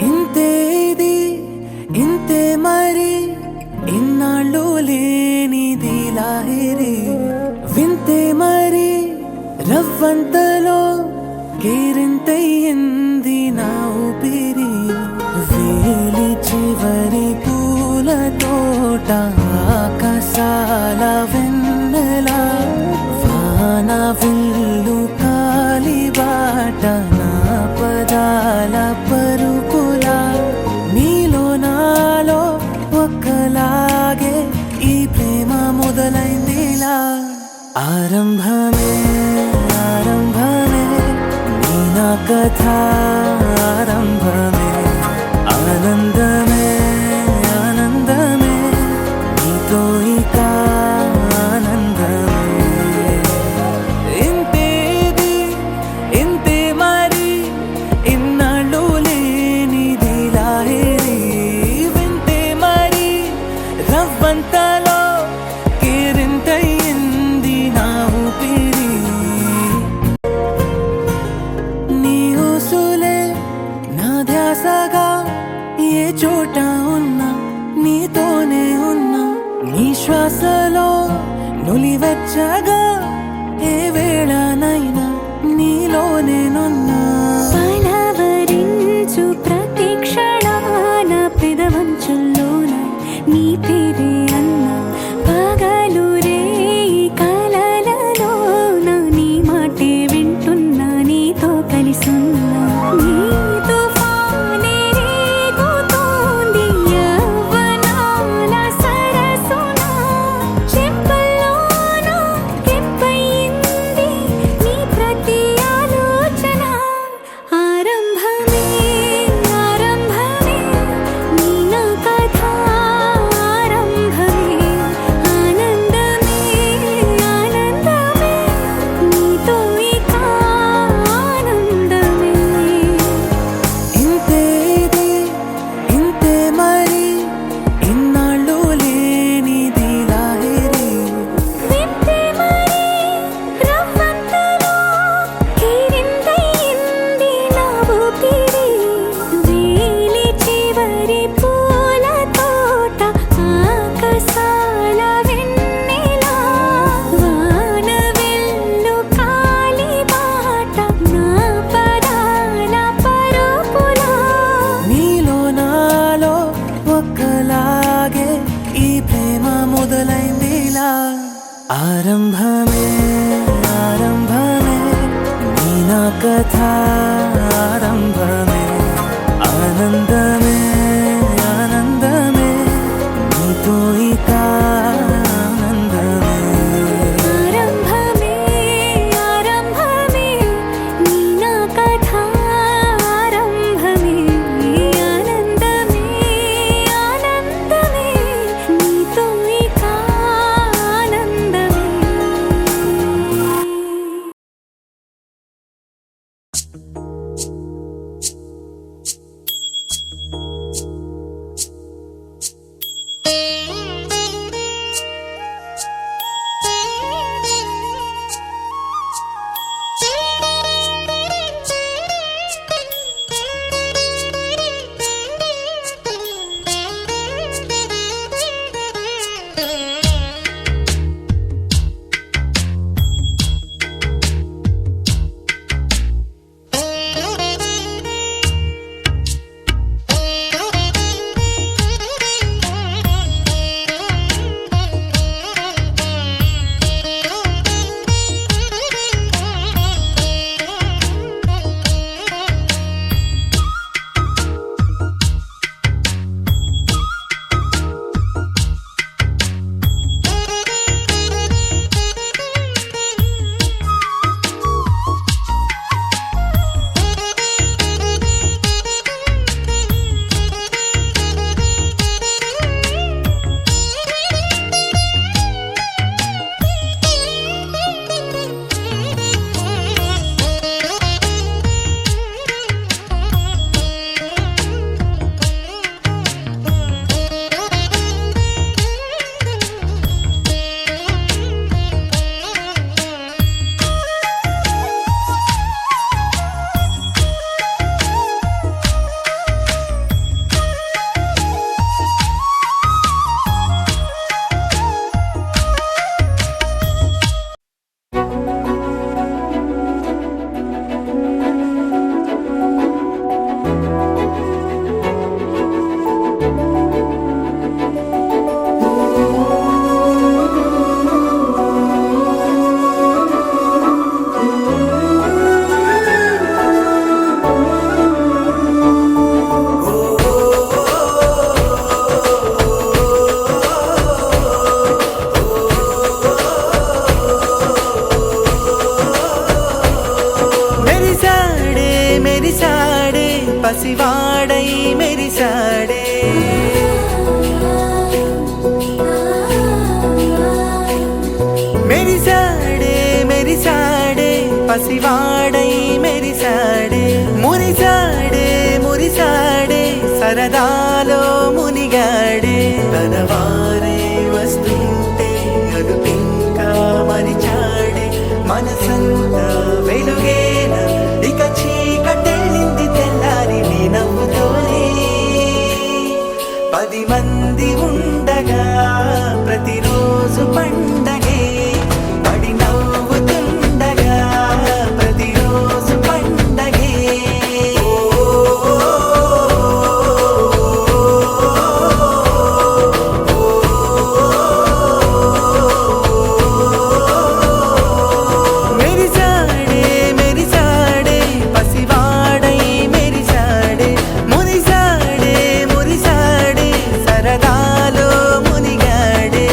ఇంతేది ఇంతే మరి ఇన్నాళ్ళు లేనిది లాహిరి వింతే మరి రవ్వంతలో కేరింతయ్యింది నా ఊపిరి వేలి చివరి పూల తోట ఆకాశాల వెన్నెల వాన విల్లు కాలిబాట నా పదాల పరుపుల నీలో నాలో ఒక్కలాగే ఈ ప్రేమ మొదలైందిలా ఆరంభమే ఆరంభమే నీ నా కథ ఆరంభమే ఆనందమే ఆనందమే నీతో ఇక ఆనందమే ఇంతేది ఇంతే మరి ఇన్నాళ్ళు లేనిది లాహిరి వింతే మరి రవ్వంతలో కేరింతయ్యింది నా ఊపిరి నీ ఊసులే నా ధ్యాసగా ఏ చోట ఉన్నా నీతోనే ఉన్నా నీ శ్వాసలో నులివెచ్చగా ఏ వేళనైనా నీలోనేనున్నా పలవరించు ప్రతి క్షణాన పెదవంచుల్లోన నీ పేరే అన్నా పగలు రేయి కలలలోన నీ మాటే వింటున్నా నీతో కలిసున్నా నీ తుఫానే రేగుతోంది యవ్వనాల సరసున చెంపల్లోన కెంపయింది నీ ప్రతి ఆలోచన ఆరంభమే ఆరంభమే నీ నా కథ ఆరంభమే ఆనందమే ఆనందమే నీతో ఇక ఆనందమే ఇంతేది ఇంతే మరి ఇన్నాళ్ళు లేనిది లాహిరి వింతే మరి రవ్వంతలో కేరింతయ్యింది నా ఊపిరి వేలి చివరి పూల తోట ఆకాశాల వెన్నెల వాన వెల్లు కాలిబాట నా పదాల పరుపుల నీలో నాలో ఒక్కలాగే ఈ ప్రేమ మొదలైందిలా ఆరంభమే ఆరంభమే నీ నా కథ ఆరంభమే ఆనందమే ఆనందమే నీతో ఇక ఆనందమే ఆరంభమే ఆరంభమే నీ నా కథ ఆరంభమే ఆనందమే ఆనందమే నీతో ఇక ఆనందమే పసివాడై మెరిసాడే మురిసాడే మురిసాడే సరదాలో మునిగాడే తన వారే వస్తుంటే అదుపింకా మరిచాడే మనసంతా వెలుగేన ఇక చీకటెళ్ళింది తెల్లారి నీ నవ్వుతోనే 10 మంది ఉండగా ప్రతిరోజు పండగే పడి నవ్వుతుండగా ప్రతిరోజు పండగే మెరిసాడే మెరిసాడే పసివాడై మెరిసాడే మురిసాడే మురిసాడే సరదాలో మునిగాడే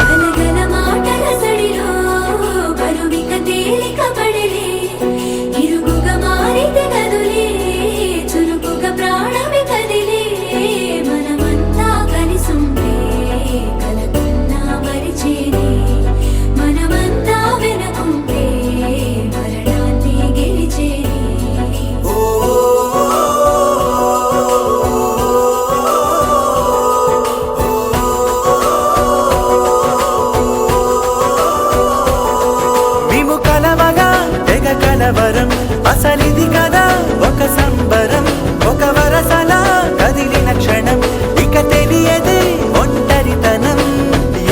గలగల మాటల సడిలో బరువిక తేలిక పడలే ఇరుగుగా మారితే గదులే చురుకుగా ప్రాణమి కదిలే మనమంతా కలిసుంటే కలకన్నా మరిచేనే మనమంతా వెనకుంటే మరణాన్ని గెలిచేనే మేము కలవగా తెగ కలవరం అసలిది కదా ఒక సంబరం ఒక వరసలా కదిలిన క్షణం ఇక తెలియదే ఒంటరితనం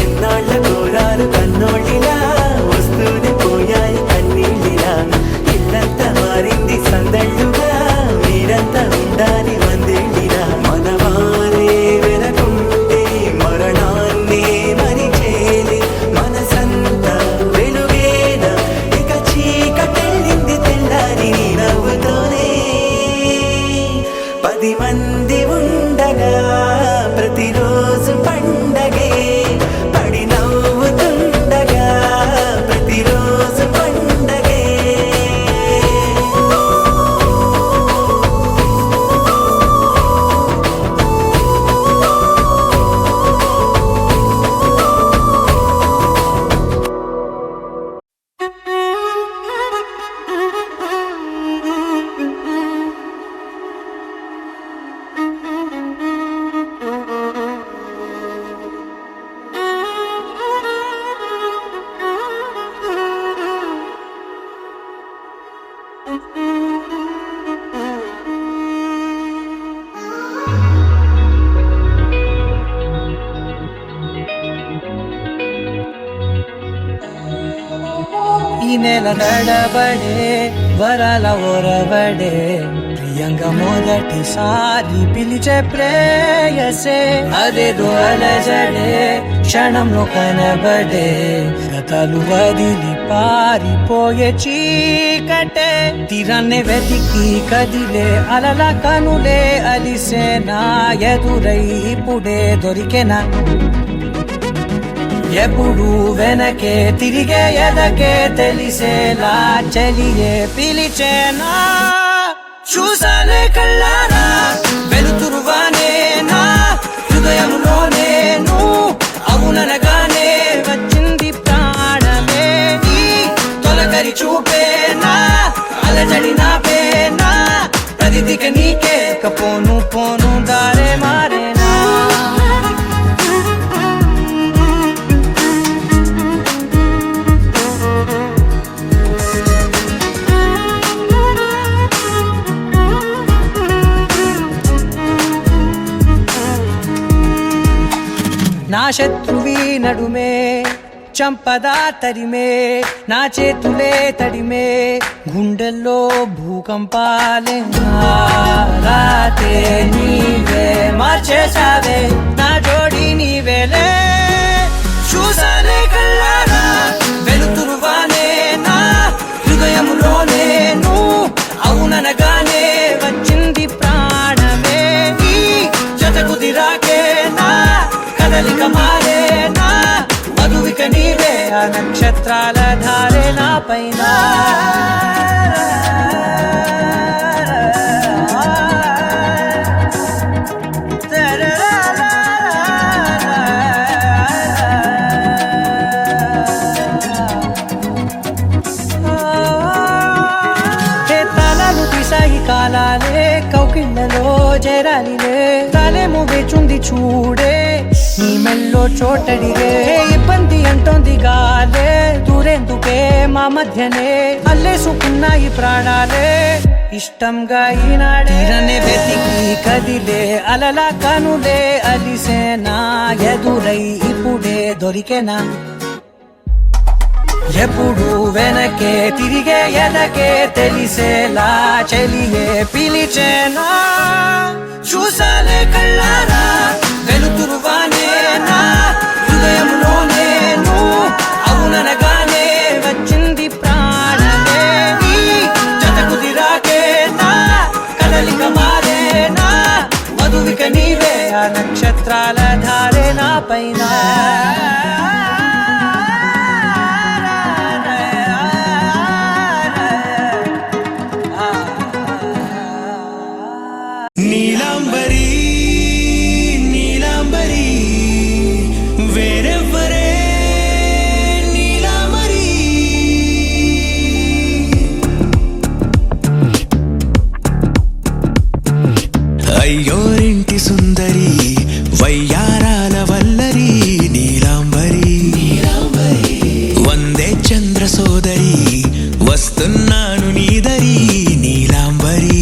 ఎన్నాళ్ళ కోరారు కన్నోళ్ళిలా వస్తూనే పోయాయి కన్నీళ్ళిలా ఇల్లంతా మారింది సందళ్ళుగా మీరంతా ఉండాలి వందేళ్ళిలా మనవారే వెనకుంటే మరణాన్నే మరిచేలే మనసంతా వెలుగేన ఇక చీకటెళ్ళింది తెల్లారి నీ నవ్వుతోనే 10 మంది ఉండగా ప్రతిరోజు పండగే పడి నవ్వుతుండగా ప్రతిరోజు పండగే ఈ నెల నడబడే వరాల ఒరవడే ప్రియంగా మొదటిసారి పిలిచే ప్రేయసే అదేదో అలజడే క్షణంలో కనబడే గతాలు వదిలి పారిపోయే చీకటే తీరాన్నే వెతికి కదిలే అలల కనులే అలిసే నా ఎదురై ఇప్పుడే దొరికెనా ఎప్పుడు వెనకే తిరిగే ఎదకే తెలిసేలా చెలియే పిలిచేనా చూసాలే కళ్ళారా వెలుతురువానే నా హృదయంలోనే అవుననగానే వచ్చింది ప్రాణమే నీ తొలకరి చూపేనా అలజడి నా పేనా ప్రతిదిక నీకే పోను పోను దారే మారేనా నా శత్రువి నడుమే చంపదా తరిమే నా చేతులే తడిమే గుండెల్లో భూకంపాలే రాతే నీవే మార్చేసావే నా జోడి నీవేలే చూసాలే కళ్ళారా వెలుతురువానే నా హృదయములోనే అవుననగానే వచ్చింది ప్రాణమే నీ జత కుదిరాకే నా నక్షత్రాల ధారే నా పైన కాలాలే కౌకిళ్ళలో చేరాలిలే తాలేమో వేచుంది చూడే నీ మెల్లో చోటడిగే ఇబ్బంది అంటోంది గాలే దూరేందుకే మా మధ్యనే అల్లేసుకున్నాయి ప్రాణాలే ఇష్టంగా ఈనాడే తీరనే వెతికి కదిలే అలలా కనులే అలిసేనా ఎదురై ఇప్పుడే దొరికేనా ఎప్పుడు వెనకే తిరిగే ఎదకే తెలిసేలా చెలియే పిలిచేనా చూసాలే కళ్ళారా వెలుతురువానేనా హృదయంలోనే నువ్వు అవుననగానే వచ్చింది ప్రాణమే నీ జత కుదిరాకేనా కదలిక మారేనా మధువిక నీవే ఆ నక్షత్రాల ధారే నా పైన నీలాంబరి నీలాంబరి వేరెవ్వరే నీలాంబరి అయ్యోరింటి సుందరి వయ్యారాల వల్లరి నీలాంబరి వందే చంద్ర సోదరి వస్తున్నాను నీదరి నీలాంబరి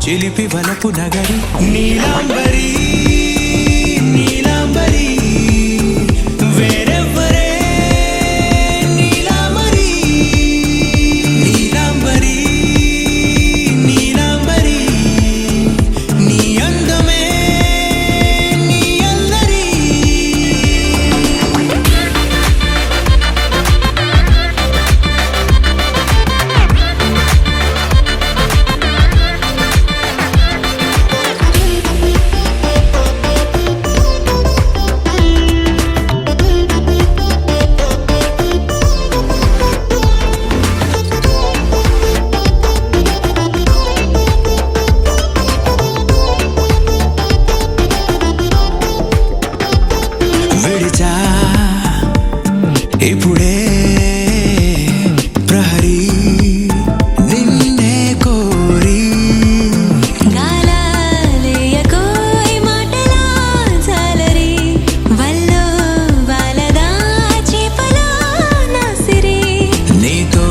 చిలిపి వలపు నగరి నీలాంబరి నీలాంబరి వేరెవ్వరే నీలాంబరి నీలాంబరి నీలాంబరి నీ అందమే నీ అల్లరి విడిచా ఇప్పుడే ప్రహరీ నిన్నే కోరి గాలాలేయకోయ్ మాటలా జాలరి వల్లో వాలదా చేపలా నాసిరి నీతో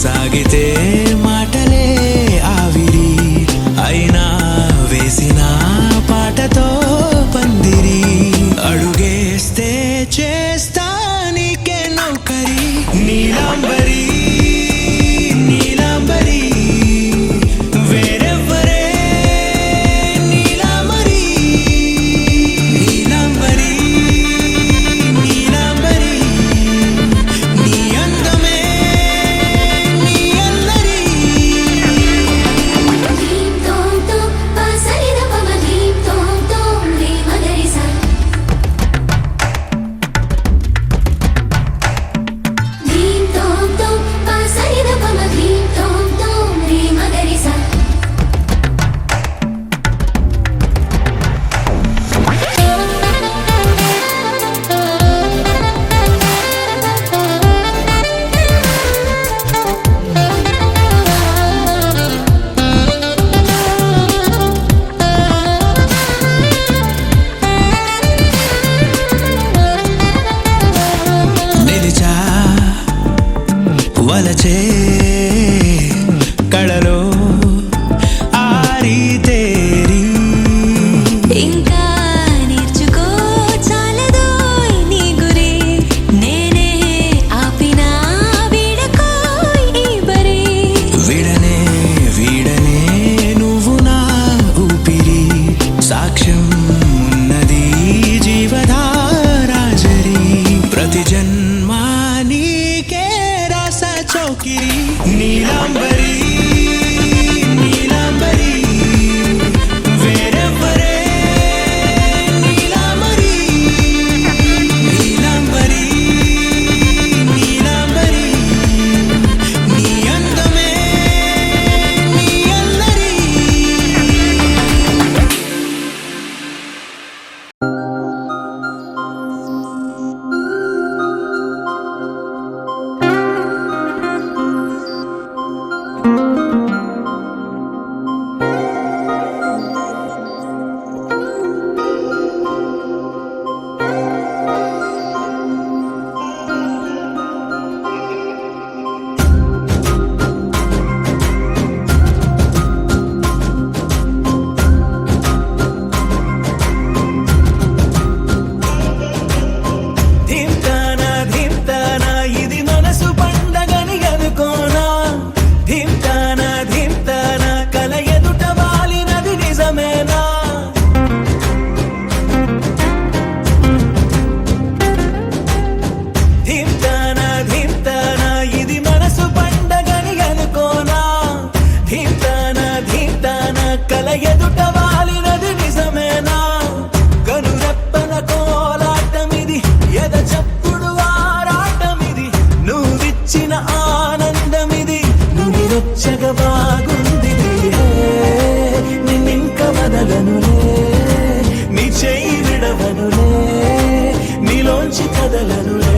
సాగితే మాటలే ఆవిరి అయినా వేసిన పాటతో పందిరి అడుగేస్తే చేస్తా నీకే నౌకరి నీలాంబరి నీలాంబరి వేరెవ్వరే నీలాంబరి నీలాంబరి నీలాంబరి నీ అందమే నీ అల్లరి ధీం తోం తోం పాసరిద పమ ధీం తోం తోం రే మగరిసా ధీం తోం తోం ప్రతి జన్మ నీకే రాస చౌకిరి నీలాంబరి నీలాంబరి వేరెవ్వరే నీలాంబరి నీలాంబరి నీలాంబరి నీ అందమే నీ అల్లరి ధింతానా ధింతానా ఇది మనసు పండగని అనుకోనా ధింతానా ధింతానా కల ఎదుట వాలినది నిజమేనా ధింతానా ధింతానా ఇది మనసు పండగని అనుకోనా ధింతానా ధింతానా కల ఎదుట వాలినది నిజమేనా కనురెప్పల కోలాటమిది ఎద చప్పుడు ఆరాటమిది నువ్విచ్చిన ఆనందమిది నువ్వు రొచ్చగా బాగుంది నిన్నింక వదలనులే నీ చేయి విడవనులే నీలోంచి కదలనులే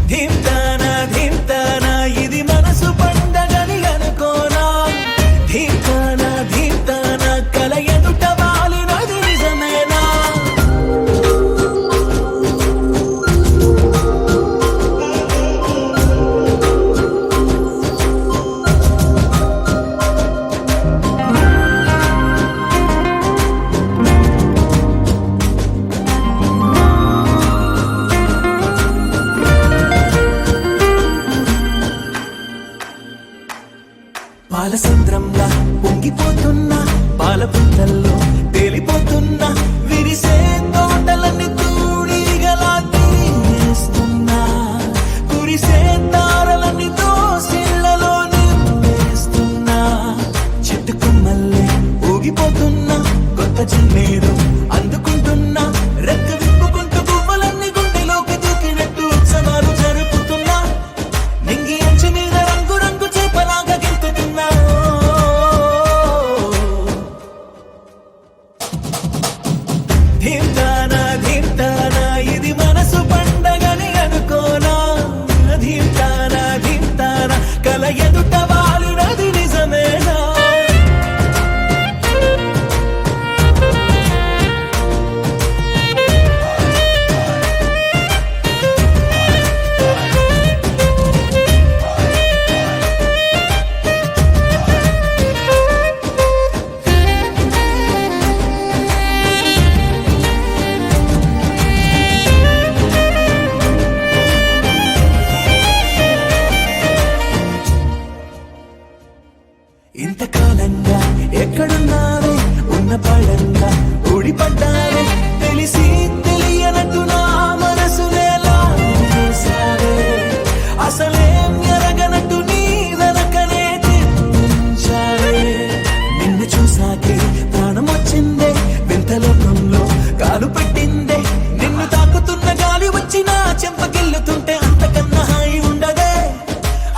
ధింతానా ధింతానా ఇది మనసు పండగని అనుకోనా ధింతానా ధింతానా కల ఎదుట వాలినది నిజమేనా పాలసంద్రంలా పొంగిపోతున్నా పాల పుంతల్లో తేలిపోతున్నా విరిసే తోటలన్నీ తూడిగలా తీస్తున్నా కురిసే తారలన్నీ దోసిళ్లలో నింపేస్తున్నా చెట్టు కొమ్మల్లే ఊగిపోతున్నా కొత్త జన్మేరు అందుకుంటున్నా రెక్క విప్పుకుంటూ పువ్వులన్నీ గుండెలోకి దూకినట్టు ఉత్సవాలు జరుపుతున్నా నింగి అంచు మీద రంగు రంగు చేపలాగా గెంతుతున్నా ధింతానా ధింతానా ఇది మనసు పండగని అనుకోనా ధింతానా ధింతానా కల ఎదుట వాలినది నిజమేనా ఇంతకాలంగా ఎక్కడున్నావే ఉన్న పడంగా ఊడిపడ్డావే తెలిసి తెలియనట్టు నా మనసునే లాగేశావే అసలేం ఎరగనట్టు నీ వెనకనే తిప్పించావే నిన్ను చూసాకే ప్రాణం వచ్చిందే వింత లోకంలో కాలు పెట్టిందే నిన్ను తాకుతున్న గాలి వచ్చి నా చెంపకెళ్ళుతుంటే అంతకన్నా హాయి ఉండదే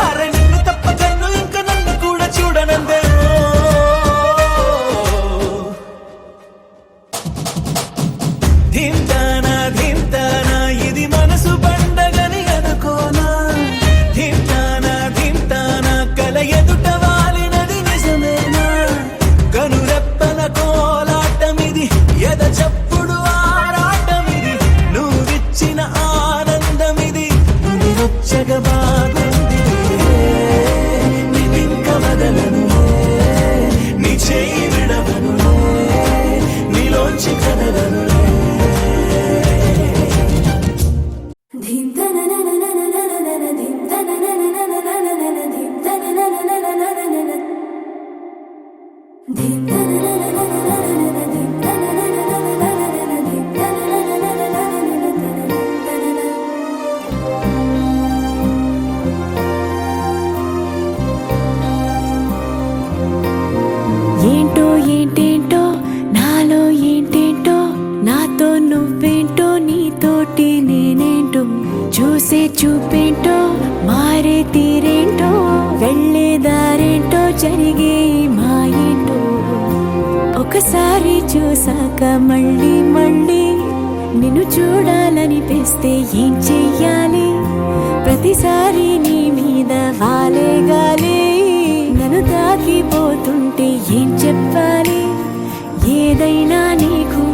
అరే నిన్ను తప్ప కన్ను ఇంకా నన్ను కూడా చూడనందే ఏంటో ఏంటేంటో నాలో ఏంటేంటో నాతో నువ్వేంటో నీతోటి నేనేంటో చూసే చూపేంటో మారే తీరేంటో వెళ్ళే దారేంటో జరిగే మా ఏంటో ఒకసారి చూసాక మళ్ళీ మళ్ళీ నిన్ను చూడాలనిపిస్తే ఏం చెయ్యాలి ప్రతిసారి నీ మీద వాలే గాలి నన్ను తాకిపోతుంటే ఏం చెప్పాలి ఏదైనా నీకు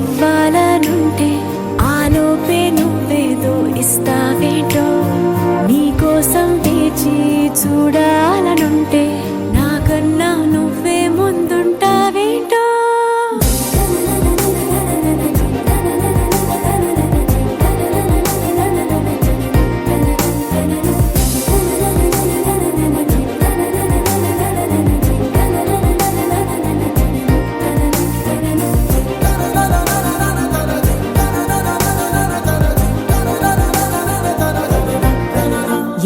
ఇవ్వాలనుంటే ఆలోపే నువ్వేదో ఇస్తావేంటో నీకోసం వేచి చూడాలనుంటే నాకన్నా నువ్వే ముందుంటావేంటో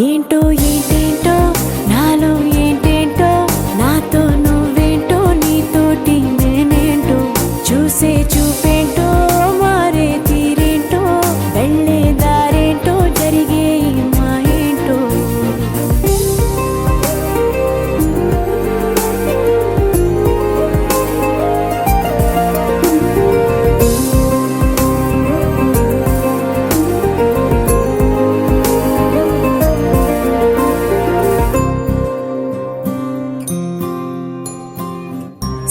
ఏంటో ఏంటేంటో నాలో ఏంటేంటో నాతో నువ్వేంటో నీతోటి నేనేంటో చూసే చూపేంటో మారే తీరేంటో వెళ్ళే దారేంటో జరిగే మా ఏంటో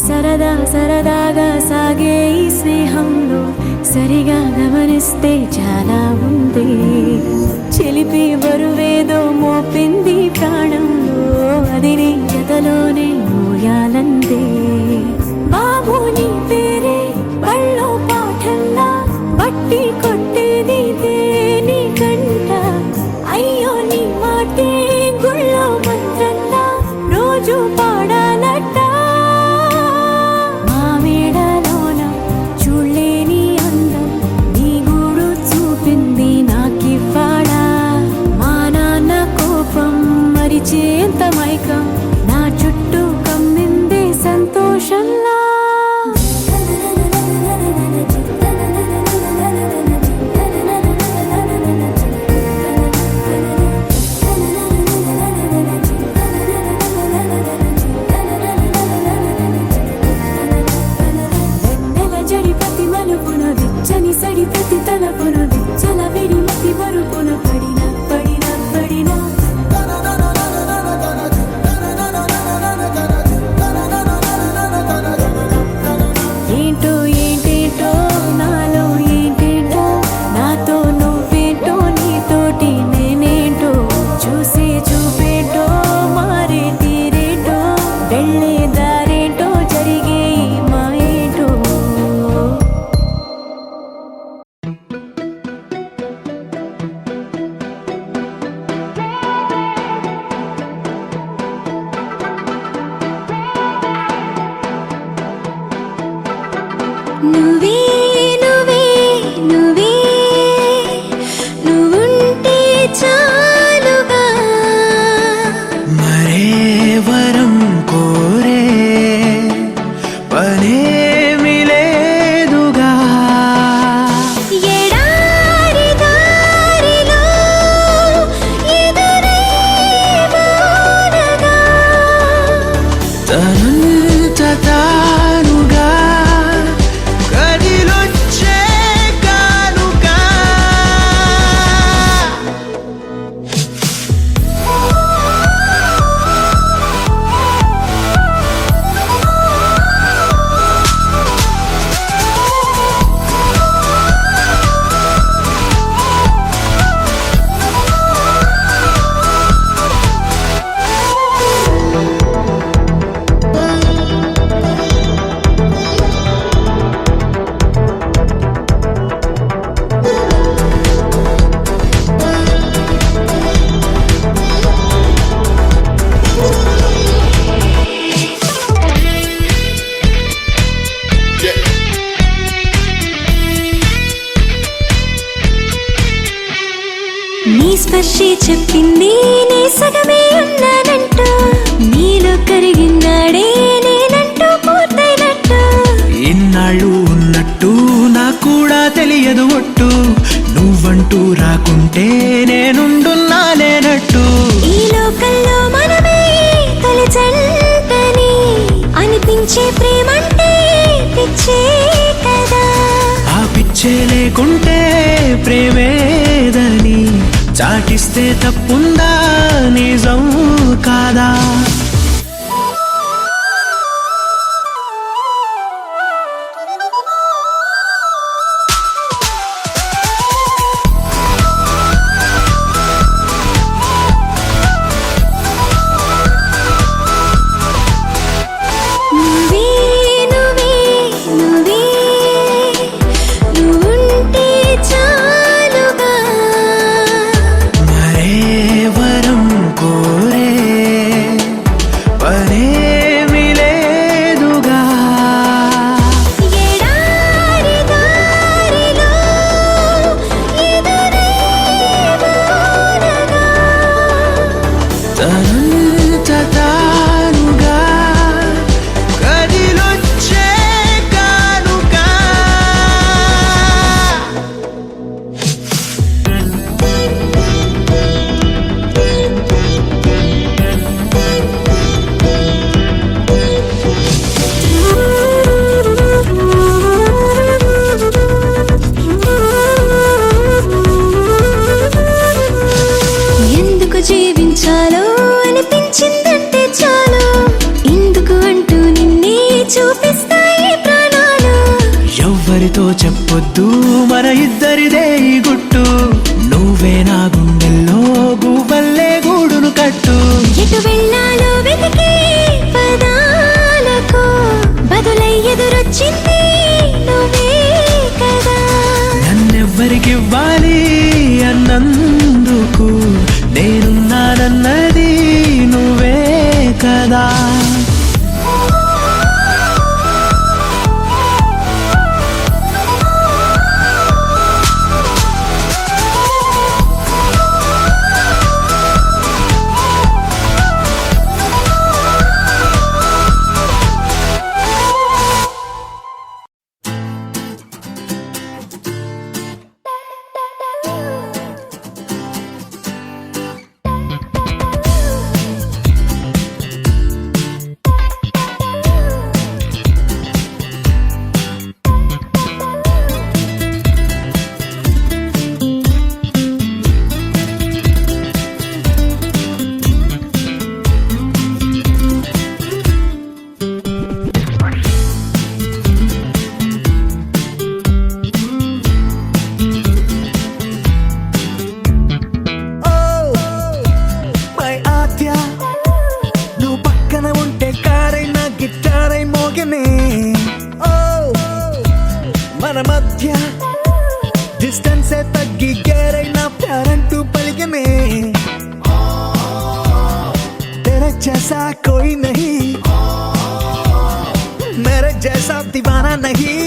సరదా సరదాగా సాగే ఈ స్నేహంలో సరిగా గమనిస్తే చాలా ఉంది చిలిపి బరువేదో మోపింది ప్రాణంలో అది నీ జతలోనే మోయాలందే బాబు నీ పేరే బళ్ళో పాఠల్లా బట్టి కొట్టేది నీ కంట అయ్యో నీ మాటే గుళ్ళో మంత్రంలా రోజు పాడాలట చేంత మైకం నా చుట్టూ కమ్మిందే సంతోషంలా వెన్నెల జడి ప్రతి మలుపున విచ్చని సడి ప్రతి తలపున విచ్చల విడి మతి మరుపున పడిన పడిన పడిన ఏంటో ఏంటేంటో నాలో ఏంటేంటో నాతో నువ్వేంటో నీతోటి నేనేంటో చూసే చూపేంటో మారే తీరేంటో వెళ్ళే దారేంటో జరిగే మా ఏంటో నువ్వే నువ్వే నువ్వే నువ్వుంటే చాలుగా మరే వరం కోరే పనేమి లేదుగా ఎడారి దారిలో ఎదురై వానగా తనంత తానుగా చెప్పింది నీ సగమే ఉన్నానంటూ నీలో కరిగినాడే నేనంటూ పూర్తయినట్టు ఇన్నాళ్ళు ఉన్నట్టు నాకు కూడా తెలియదు ఒట్టు నువ్వంటూ రాకుంటే నేనుండున్నా లేనట్టు ఈ లోకల్లో మనమే తొలి జంటని అనిపించే ప్రేమంటే పిచ్చే కదా ఆ పిచ్చే లేకుంటే ప్రేమేదని చాటిస్తే తప్పుందా నిజం కాదా నువ్వే నువ్వే నువ్వే నువ్వుంటే చాలుగా మరే వరం కోరే పరేమి లేదుగా ఎడారి దారిలో ఎదురే వానగా తనంత తానుగా కదిలొచ్చే కానుక ఎందుకు జీవించాలో అనిపించిందంటే చాలు ఇందుకు అంటూ నిన్నే చూపిస్తాయి ప్రాణాలు ఎవ్వరితో చెప్పొద్దు మన ఇద్దరిదే ఈ గుట్టు నువ్వే నా గుండెల్లో గువ్వల్లే గూడును కట్టు ఎటు వెళ్ళాలో వెతికే పదాలకు బదులై ఎదురొచ్చింది నువ్వే కదా నన్నెవ్వరికివ్వాలి అన్నందుకు నేనున్నానన్నది నువ్వే కదా మై ఆద్య నువ్వు పక్కన ఉంటే కారైనా గిటారై మోగనే ఓ మన మధ్య డిస్టెన్స్ తగ్గి గేరైనా ప్యారంటూ పలికనే तेरे जैसा कोई नहीं मेरे जैसा दीवाना नहीं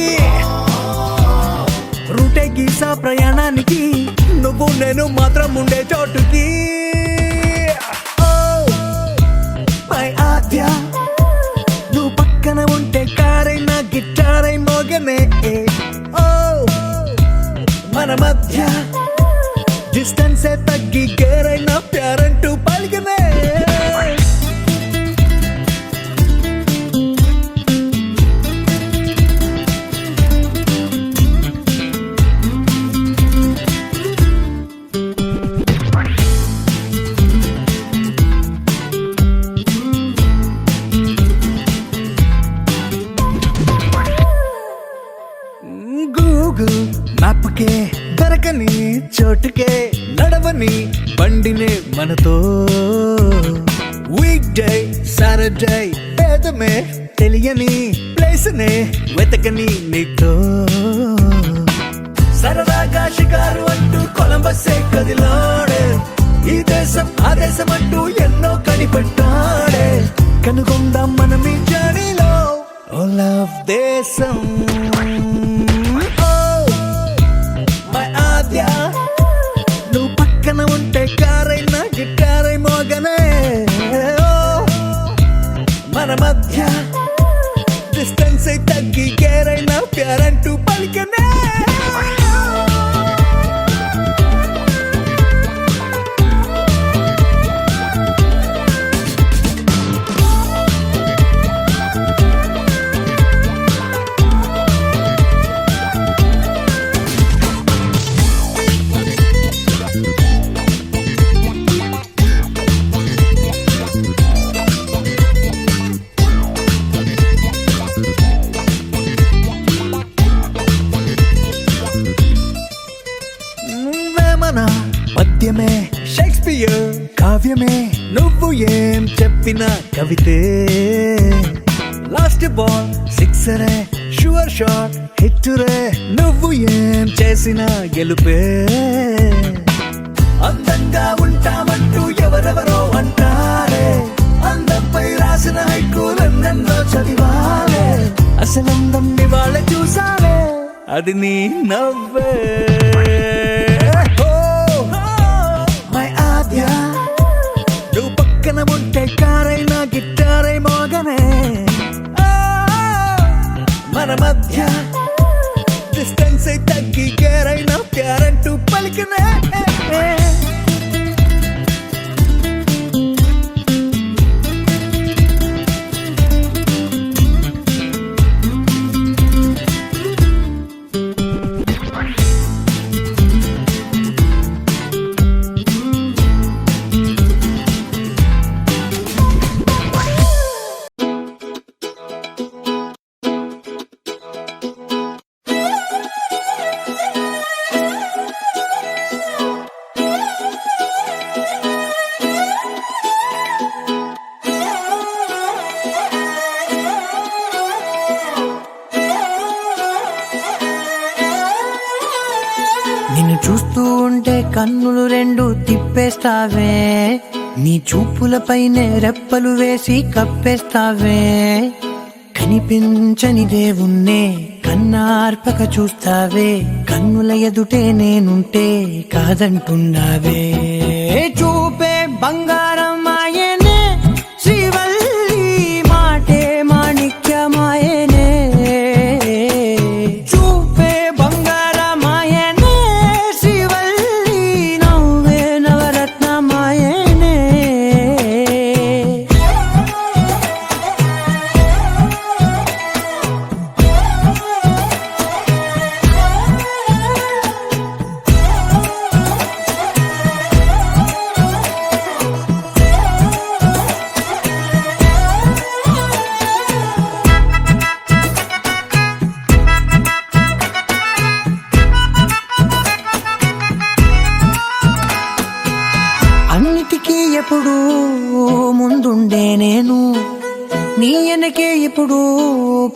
రూటే గీసా ప్రయాణానికి నువ్వు నేను మాత్రం ఉండే చోటుకి మై ఆద్య నువ్వు పక్కన ఉంటే కారైనా గిటారై మోగనే ఓ మన మధ్య డిస్టెన్స్ తగ్గి గేరైనా ప్యారంటూ పలికనే గూగుల్ మ్యాప్కే దొరకని చోటుకే నడవని బండినే మనతో వీక్ డే సాటర్డే పేదమే తెలియని ప్లేస్ నే వెతకని నీతో సరదాగా షికారు అంటూ కొలంబస్సే కదిలాడే ఈ దేశం ఆ దేశం అంటూ ఎన్నో కనిపెట్టాడే కనుగొందాం మనం ఈ జర్నీలో ఓ లవ్ దేశం మై ఆద్య నువ్వు పక్కన ఉంటే కారైనా డిస్టెన్స్ తగ్గి కేరైనా ప్యారంటూ పలికనే పద్యమే షేక్స్పియర్ కావ్యమే నువ్వు ఏం చెప్పిన కవితే లాస్ట్ బాల్ సిక్సరే షూర్ షాట్ హిట్టురే నువ్వు ఏం చేసిన గెలుపే అందంగా ఉంటామంటూ ఎవరెవరో అంటారే అందంపై రాసిన హైకూలెన్నెన్నో చదివాలే అసలందం ఇవాళ చూసావే అది నీ నవ్వే నువ్వు పక్కన ఉంటే కారైనా గిటారై మోగనే మన మధ్య డిస్టెన్స్ తగ్గి కేరైనా ప్యారంటూ పలికనే నిన్ను చూస్తూ ఉంటే కన్నులు రెండు తిప్పేస్తావే నీ చూపులపైనే రెప్పలు వేసి కప్పేస్తావే కనిపించని దేవుణ్ణే కన్నార్పక చూస్తావే కన్నుల ఎదుటే నేనుంటే కాదంటున్నావే చూపే బంగారం ఆయనే శ్రీవల్లి మాటే మాణిక్యమాయనే చూపే బంగారమాయనే శ్రీవల్లి నవ్వే నవరత్నమాయనే అన్నిటికీ ఎప్పుడు ముందుండే నేను నీ వెనకే ఎప్పుడు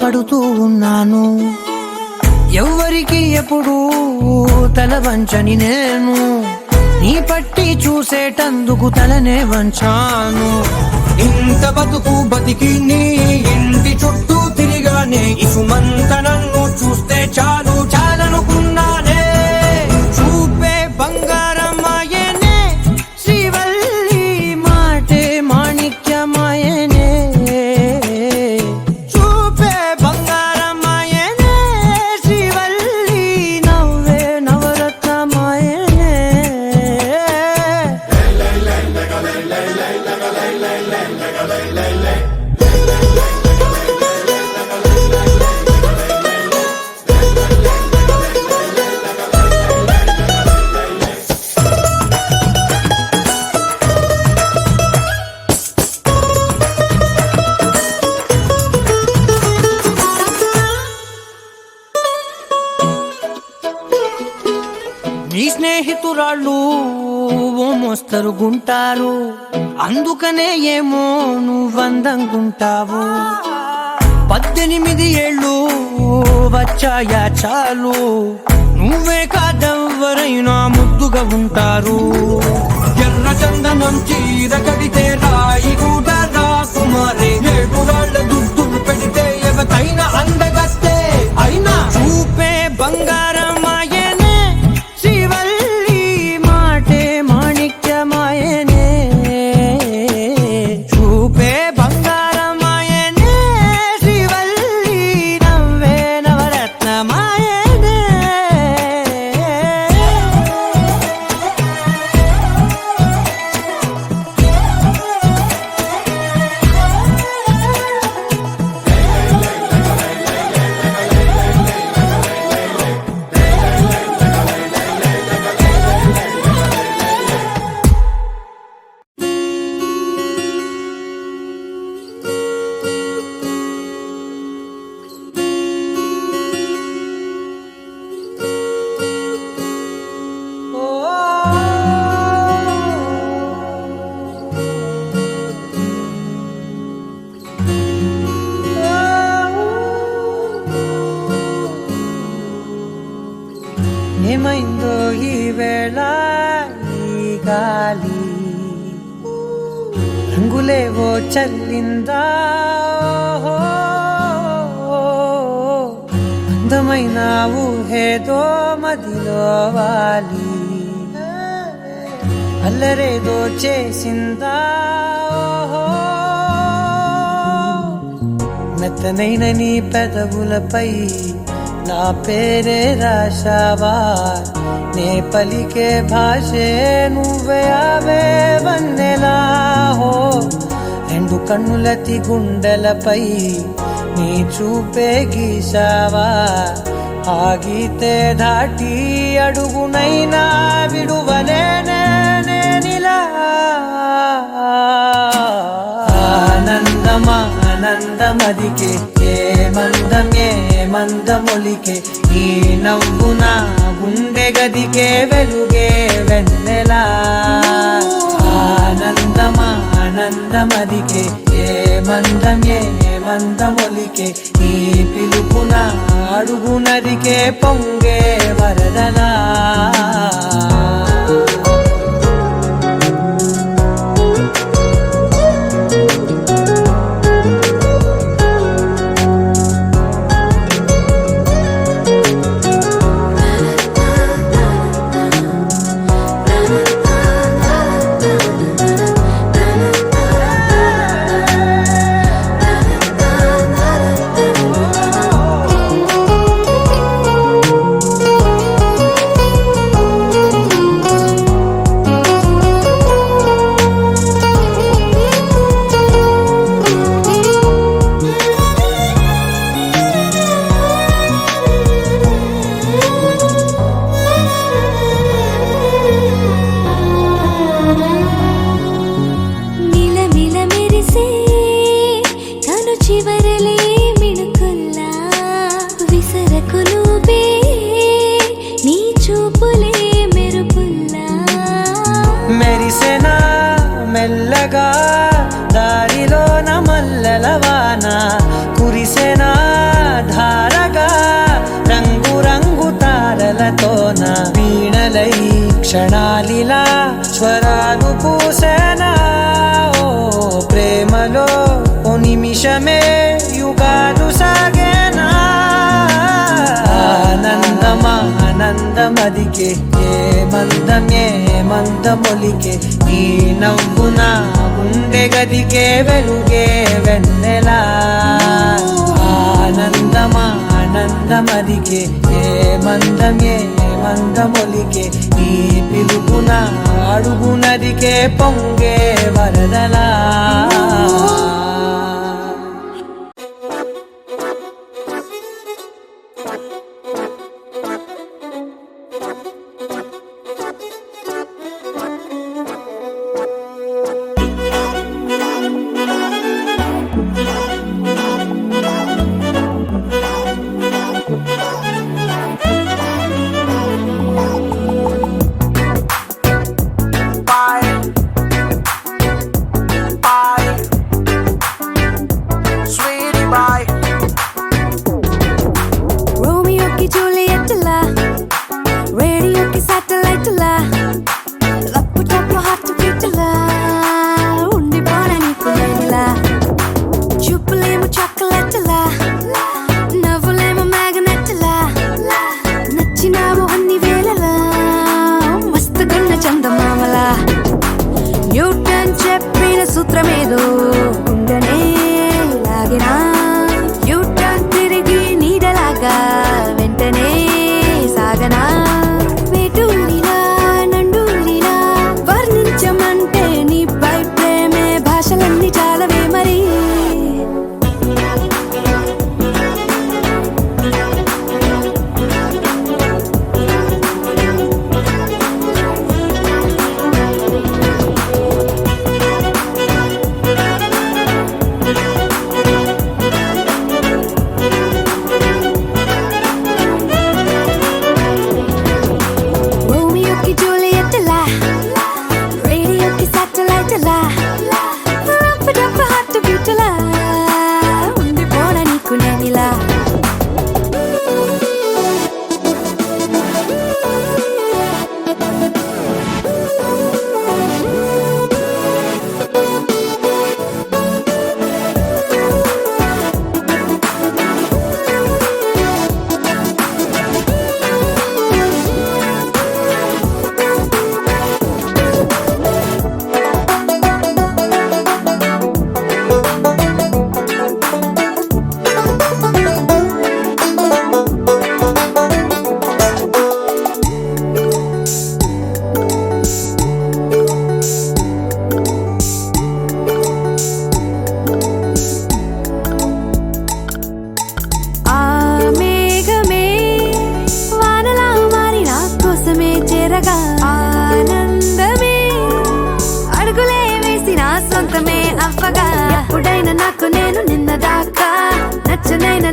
పడుతూ ఉన్నాను ఎవ్వరికి ఎప్పుడు తల వంచని నేను నీ పట్టి చూసేటందుకు తలనే వంచాను ఇంత బతుకు బతికి నీ ఇంటి చుట్టూ తిరిగానే ఇసుమంత నన్ను చూస్తే చాలు చాలనుకున్నానే చూపే బంగారమాయనే శ్రీవల్లి మాటే మాణిక్యమాయనే చూపే బంగారమాయనే శ్రీవల్లి నవ్వే నవరత్నమాయనే నీ స్నేహితురాళ్ళు ఓ మోస్తరుగుంటారు అందుకనే ఏమో నువ్వందంగుంటావు 18 ఏళ్ళు వచ్చాయా చాలు నువ్వే కాదెవ్వరైనా ముద్దుగా ఉంటారు ఎర్ర చందనం చీర కడితే రాయి కూడా రాకుమారే 7 రాళ్ళ దుద్దులు పెడితే ఎవతైనా అందగస్తే అయినా చూపే బంగారమాయనే శ్రీవల్లి మాటే మాణిక్యమాయనే చూపే బంగారమాయనే శ్రీవల్లి ఏమైందో ఈ వేళ ఈ గాలి రంగులేవో చల్లిందా అందమైన ఊహేదో మదిలో వాలి అల్లరేదో చేసిందా మెత్తనైన నీ పెదవులపై నా పేరే రాశావా నే పలికే భాషే నువ్వే అవే వన్నెలా హో రెండు కన్నులతి గుండెలపై నీ చూపే గీశావా ఆగితే దాటి అడుగునైనా విడువలేనే నేనిలా ఆనందమదికే ఏ మందమొలికే ఈ నవ్వున గుండె గదికే వెలుగే వెన్నెలా ఆనందమదికే ఏ మందమొలికే ఈ పిలుపున అడుగునదికే పొంగే వరదలా మెరిసెనా మెల్లగా దారిలో మల్లెలవాన కురిసెనా ధారగా రంగు రంగు తారలతోన వీణలై క్షణాలిలా స్వరాలు పూసేనా ఓ ప్రేమలో ఓ నిమిషమే యుగాలు సాగేనా ఆనందమదికే ఏ మందమొలికే ఈ నవ్వున గుండె గదికే వెలుగే వెన్నెలా ఆనందమదికే ఏ మందమొలికే ఈ పిలుపున అడుగునదికే పొంగే వరదలా సూత్రమేదో ఉండనే లాగినా యూటర్న్ తిరిగి నీడలాగా వెంటనే సాగనా వేటుల్లినా నండుల్లినా వర్ణించమంటే నీపై ప్రేమే భాషలన్నీ చాలవే మరి ఉండిపోన నీకు నేనిలా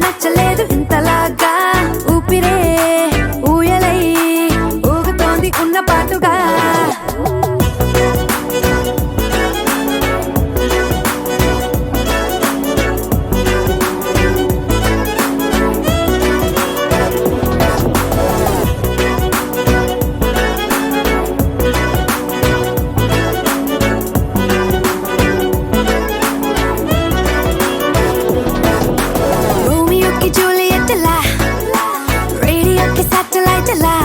నచ్చలేదు ఇంతలాగా ఊపిరే ఊయలై ఊగుతోంది ఉన్న పాటుగా రోమియోకి జూలియట్ లా రేడియోకి సాటిలైట్ లా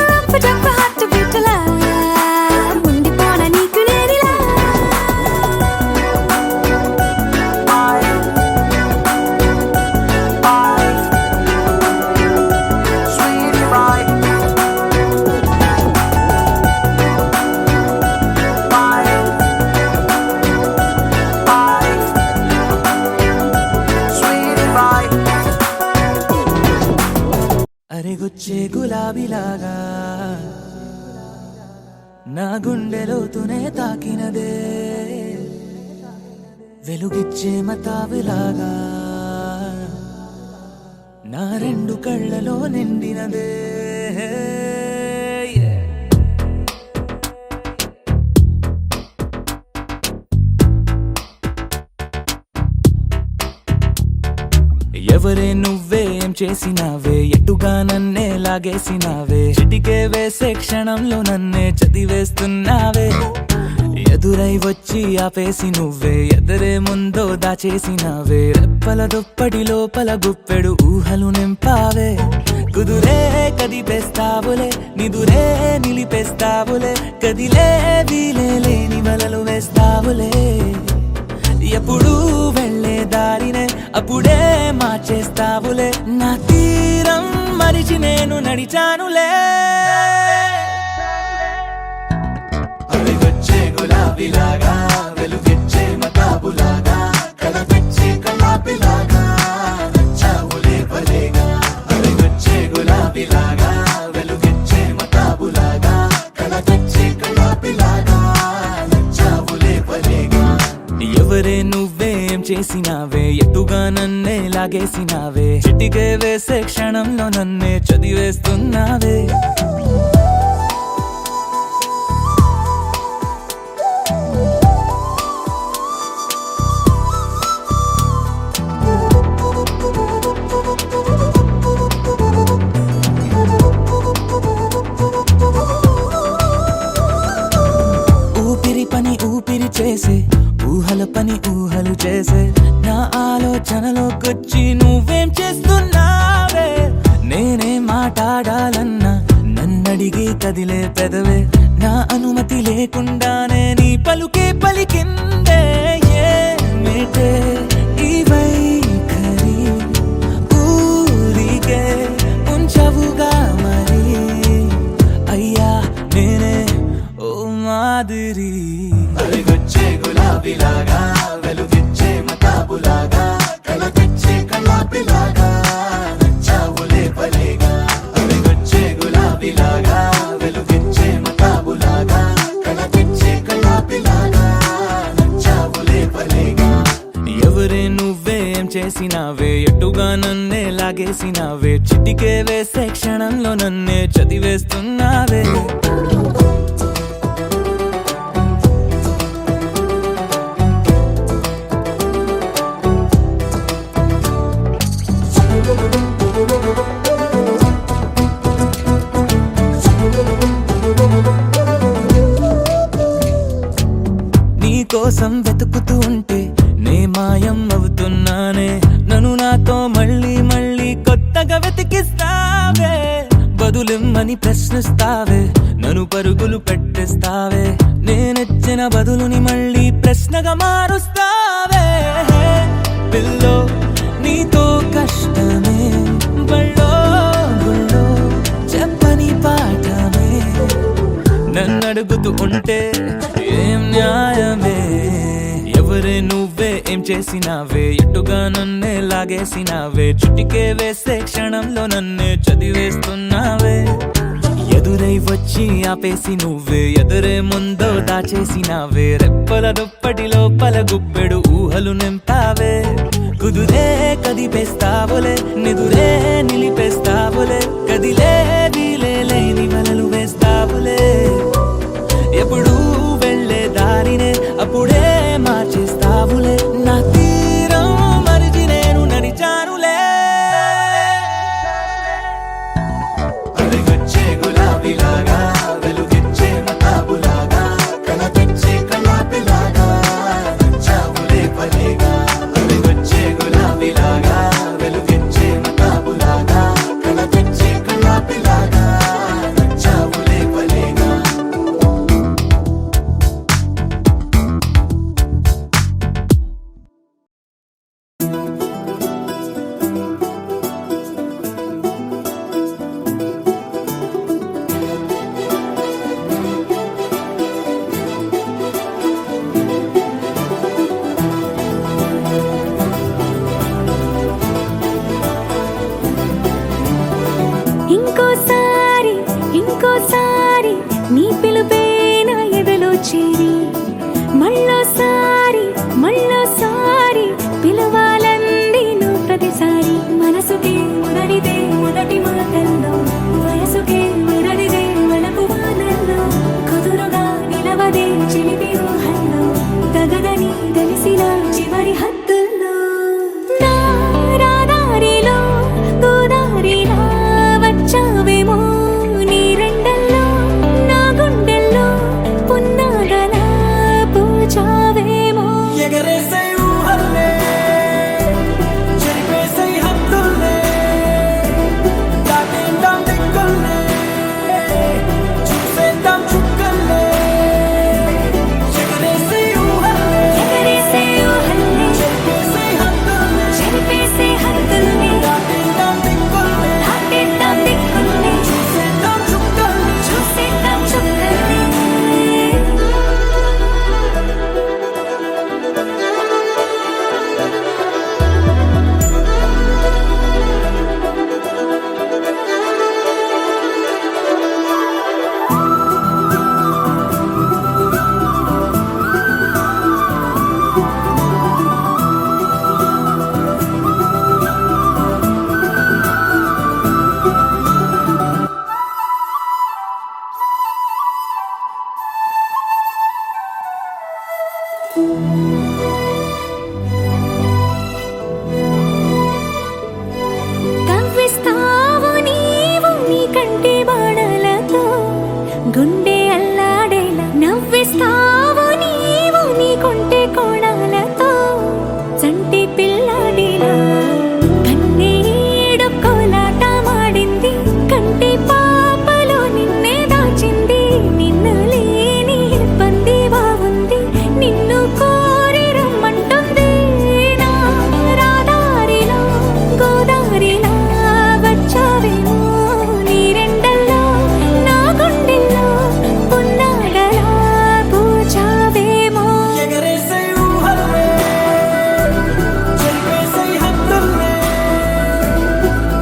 రంపు జంపు హార్ట్ బీట్ లా ఉండిపోన నీకు నేరిలా అరెగుచ్చే గులాబీలాగా నా గుండెలోతునే తాకినదే వెలుగిచ్చే మతాబులాగా నా రెండు కళ్ళలో నిండినదే ఎవరే నువ్వేం చేసినావే ఎటుగా నన్నే లాగేసినావే చిటికే వేసే క్షణంలో నన్నే చదివేస్తున్నావే ఎదురై వచ్చి ఆపేసి నువ్వే ఎదరే ముందో దాచేసినావే రెప్పల దుప్పటి లోపల గుప్పెడు ఊహలు నింపావే కుదురే కదిపేస్తావులే నిదురే నిలిపేస్తావులే కదిలే వీలే లేని వలలు వేస్తావులే ఎప్పుడు వెళ్ళే దారినే అప్పుడే మార్చేస్తావులే నా తీరం మరిచి నేను నడిచానులే అలిగొచ్చే గులాబీలాగా వెలుగిచ్చే మతాబులాగా కలగొచ్చే కలాపిలాగా నచ్చావులే భలేగా అలిగొచ్చే గులాబీలాగా వెలుగిచ్చే మతాబులాగా కలగొచ్చే కలాపిలాగా నచ్చావులే భలేగా ఎవరే నువ్వేం చేసినావే ఎటుగా నన్నే లాగేసినావే చిటికే వేసే క్షణంలో నన్నే చదివేస్తున్నావే ఊపిరి పని ఊపిరి చేసే ఊహల పని ఊహలు చేసే నా ఆలోచనలోకొచ్చి నువ్వేం చేస్తున్నావే నేనే మాట్లాడాలన్నా నన్నడిగి కదిలే పెదవే నా అనుమతి లేకుండానే నీ పలుకే పలికిందే ఏమిటే ఈ వైఖరి ఊరికే ఉంచవుగా మరి అయ్యా నేనే ఓ మాదిరి అలిగొచ్చే గులాబీలాగా వెలుగిచ్చే మతాబులాగా కలగొచ్చే కలాపిలాగా నచ్చావులే భలేగా అలిగొచ్చే గులాబీలాగా వెలుగిచ్చే మతాబులాగా కలగొచ్చే కలాపిలాగా నచ్చావులే భలేగా ఎవరే నువ్వేం చేసినావే ఎటుగా నన్నే లాగేసినావే చిటికే వేసే క్షణంలో నన్నే చదివేస్తున్నావే నీకోసం వెతుకుతూ ఉంటే నే మాయం అవుతున్నానే నన్ను నాతో మళ్ళీ మళ్ళీ కొత్తగా వెతికిస్తావే బదులిమ్మని ప్రశ్నిస్తావే నన్ను పరుగులు పెట్టేస్తావే నేనెచ్చిన బదులుని మళ్ళీ ప్రశ్నగా మారుస్తావే పిల్లో నీతో కష్టమే బళ్ళో గుళ్ళో చెప్పని పాఠమే నన్నడుగుతూ ఉంటే ఏం న్యాయమే ఎవరే నువ్వే ఏం చేసినావే ఎటుగా నన్నే లాగేసినావే చుటికే వేసే క్షణంలో నన్నే చదివేస్తున్నావే ఎదురై వచ్చి ఆపేసి నువ్వే ఎదురే ముందో దాచేసినావే రెప్పల దుప్పటి లోపల గుప్పెడు ఊహలు నింపావే కుదురే కదిపేస్తావులే నిదురే నిలిపేస్తావులే కదిలే వీలే లేని వలలు వేస్తావులే ఎప్పుడు వెళ్ళే దారినే అప్పుడే మార్చేస్తావులే నా తీరం మరిచి నేను నడిచానులే అలిగొచ్చే గులాబీలాగా వెలుగిచ్చే మతాబులాగా కల తెచ్చే కళాపిలాగా నచ్చావులే పలేగా అలిగొచ్చే గులాబీలాగా వెలుగిచ్చే మతాబులాగా కల తెచ్చే కళాపిలాగా నచ్చావులే పలేగా ఇంకోసారి ఇంకోసారి నీ పిలుపే నా ఎదలో చేరి మళ్ళోసారి మళ్ళోసారి పిలవాలంది నువ్వు ప్రతిసారి మనసుకే మురడిదే మొదటి మాటల్లో వయసుకే మురడిదే వలపు వానల్లో కుదురుగా నిలవదే చిలిపి ఊహల్లో తగదని తెలిసిన చివరి హద్దుల్లో నా రాదారిలో గోదారిలా వచ్చావేమో నీ రెండల్లో నా గుండెల్లో పున్నాగలా పూచావేమో ఎగరేసే ఊహల్లే చెరిపేసే హద్దుల్లే దాటేద్దాం దిక్కుల్లే చూసేద్దాం చుక్కల్లే ఎగరేసే ఊహల్లే ఎగరేసే ఊహల్లే చెరిపేసే హద్దుల్లే చెరిపేసే హద్దుల్ని దాటేద్దాం దిక్కుల్లే దాటేద్దాం దిక్కుల్ని చూసేద్దాం చుక్కల్లే చూసేద్దాం చుక్కల్ని కవ్విస్తావు నీవు నీ కంటి బాణలతో గుండె అల్లాడేలా నవ్విస్తావు నీవు నీ కొంటె కోణాలతో చంటి పిల్లాడిలా కన్నీడు కోలాట మాడింది కంటి పాపలో నిన్నే దాచింది నిన్ను లేని ఇబ్బంది బాగుంది నిన్ను కోరి రమ్మంటుంది నా రాదారిలో గోదారిలా వచ్చావేమో నీ రెండల్లో నా గుండెల్లో పున్నాగలా పూచావేమో ఎగరేసే ఊహల్లే చెరిపేసే హద్దుల్లే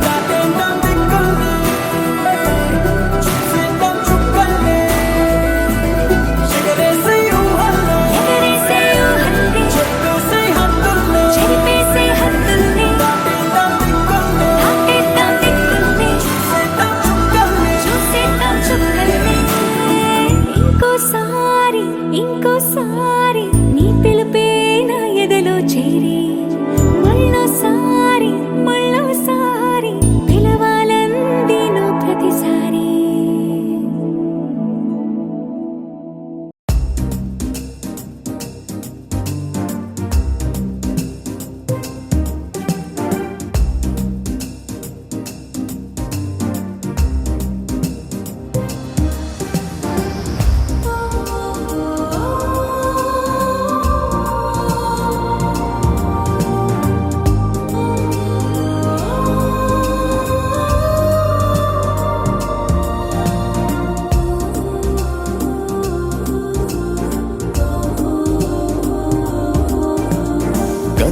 దాటేద్దాం దిక్కుల్లే చూసేద్దాం చుక్కల్లే ఎగరేసే ఊహల్లే ఎగరేసే ఊహల్లే చెరిపేసే హద్దుల్లే చెరిపేసే హద్దుల్ని దాటేద్దాం దిక్కుల్లే దాటేద్దాం దిక్కుల్ని చూసేద్దాం చుక్కల్లే చూసేద్దాం చుక్కల్ని ఇంకోసారి ఇంకోసారి నీ పిలుపే నా ఎదలో చేరి మళ్ళోసారి మళ్ళోసారి పిలవాలంది నువ్వు ప్రతిసారి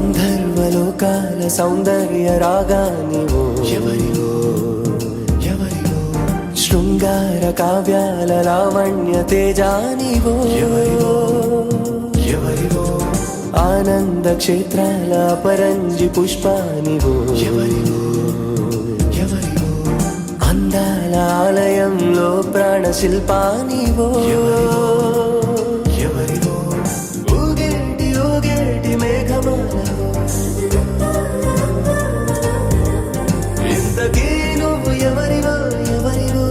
గంధర్వలోకాల సౌందర్య రాగానివో ఎవరివో ఎవరివో శృంగ శృంగార కావ్యాల లావణ్య తేజానివో ఎవరివో ఆనంద క్షేత్రాల పరంజి పుష్పానివో ఎవరివో అందాల ఆలయంలో ప్రాణ శిల్పానివో ఎవరివో ఊగేటి ఊగేటి మేఘమాలవో ఇంతకీ నువ్వు ఎవరివో ఎవరివో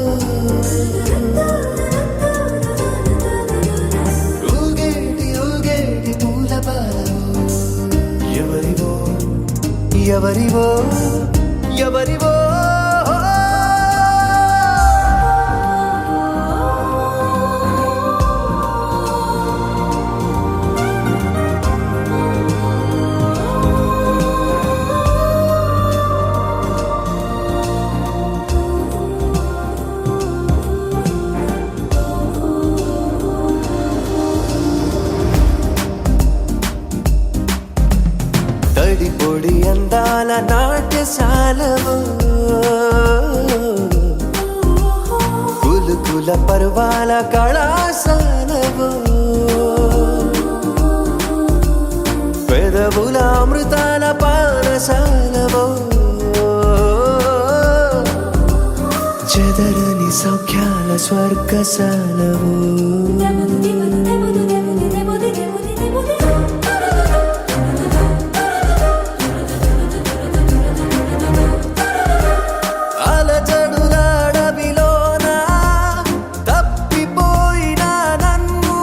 ఊగేటి ఊగేటి పూల పాలవో ఎవరివో ఎవరివో ఎవరివో తడిపొడి అందాల నాట్యశాలవో కులుకుల పర్వాల కళాశాలవో పెదవుల అమృతాల పానశాలవో చెదరని సౌఖ్యాల స్వర్గశాలవో అలజడులాడవిలోన తప్పిపోయిన నన్ను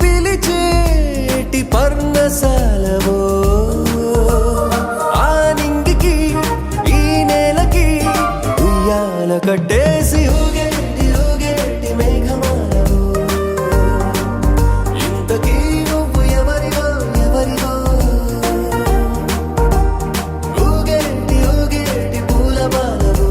పిలిచేటి పర్ణశాలవో ఆ నింగికి ఈ నేలకి ఉయ్యాల కట్టేసి ఊగేటి ఊగేటి మేఘమాలవో ఇంతకీ నువ్వు ఎవరివో ఎవరివో ఊగేటి ఊగేటి పూల బాలవో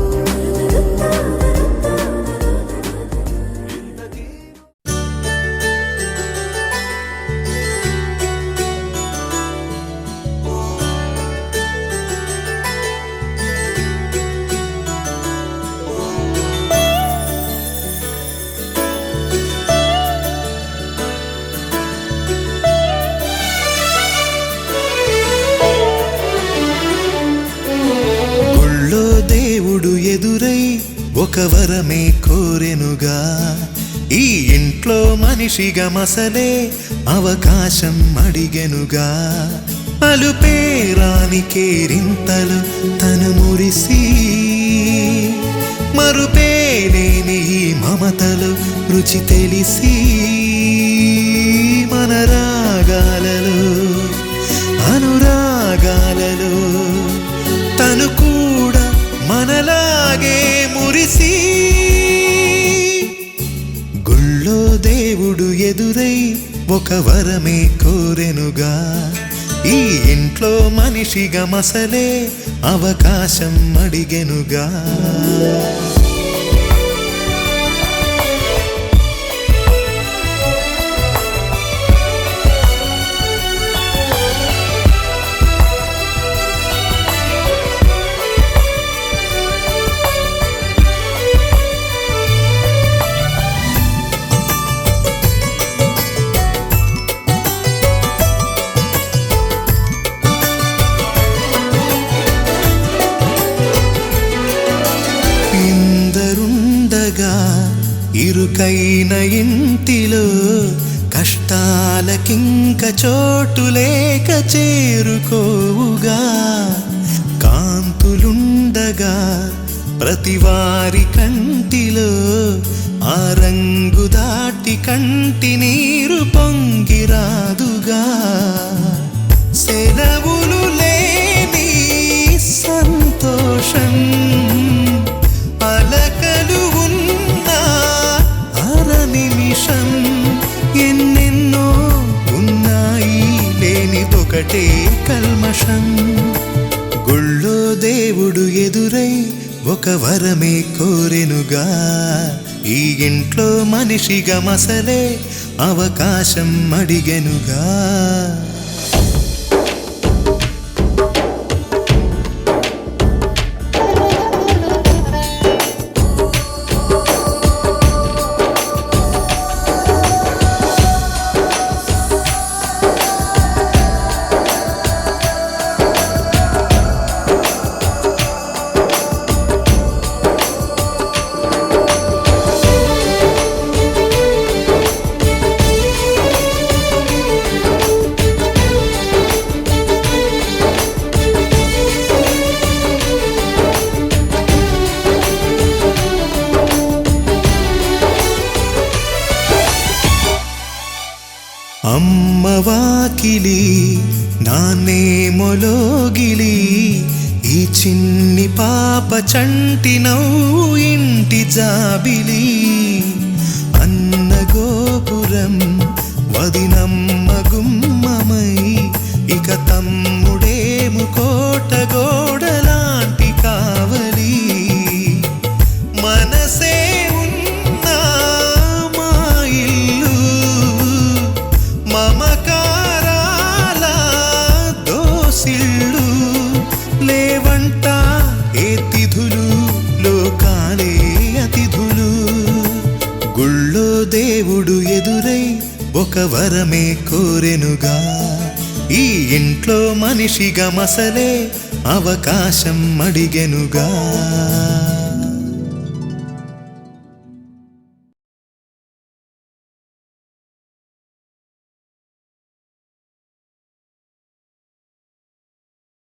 గుళ్ళో దేవుడు ఎదురై ఒక వరమే కోరెనుగా ఈ ఇంట్లో మనిషిగా మసలే అవకాశం అడిగెనుగా అలుపేరాని కేరింతలు తను మురిసి మరుపేలేని ఈ మమతలు రుచి తెలిసి మన రాగాలలో అనురాగాలలో తను కూడా మనలాగే మురిసి గుళ్ళో దేవుడు ఎదురై ఒక వరమే కోరెనుగా ఈ ఇంట్లో మనిషిగా మసలే అవకాశం అడిగెనుగా ఇందరుండగా ఇరుకైన ఇంటిలో కష్టాలకింక చోటు లేక చేరుకోవుగా కాంతులుండగా ప్రతివారి కంటిలో ఆ రంగు దాటి కంటి నీరు పొంగిరాదుగా సెలవులు లేని సంతోషం పలకలు ఉన్న అర నిమిషం ఎన్నెన్నో ఉన్నాయి లేనిదొకటే కల్మషం గుళ్ళో దేవుడు ఎదురై ఒక వరమే కోరెనుగా ఈ ఇంట్లో మనిషిగా మసలే అవకాశం అడిగెనుగా అమ్మ వాకిలి నాన్నే మొలోగిలి ఈ చిన్ని పాప చంటి నవ్వు ఇంటి జాబిలి అన్న గోపురం వదినమ్మ గుమ్మమై ఇక తమ్ముడేము కోట గోడలాంటి కావలి మనసే ఉన్నా మా ఇల్లు మమకారాల దోసిళ్ళు లేవంట ఏ తిథులు లోకాలే అతిథులు గుళ్ళో దేవుడు ఎదురై ఒక వరమే కోరెనుగా ఈ ఇంట్లో మనిషిగా మసలే అవకాశం అడిగెనుగా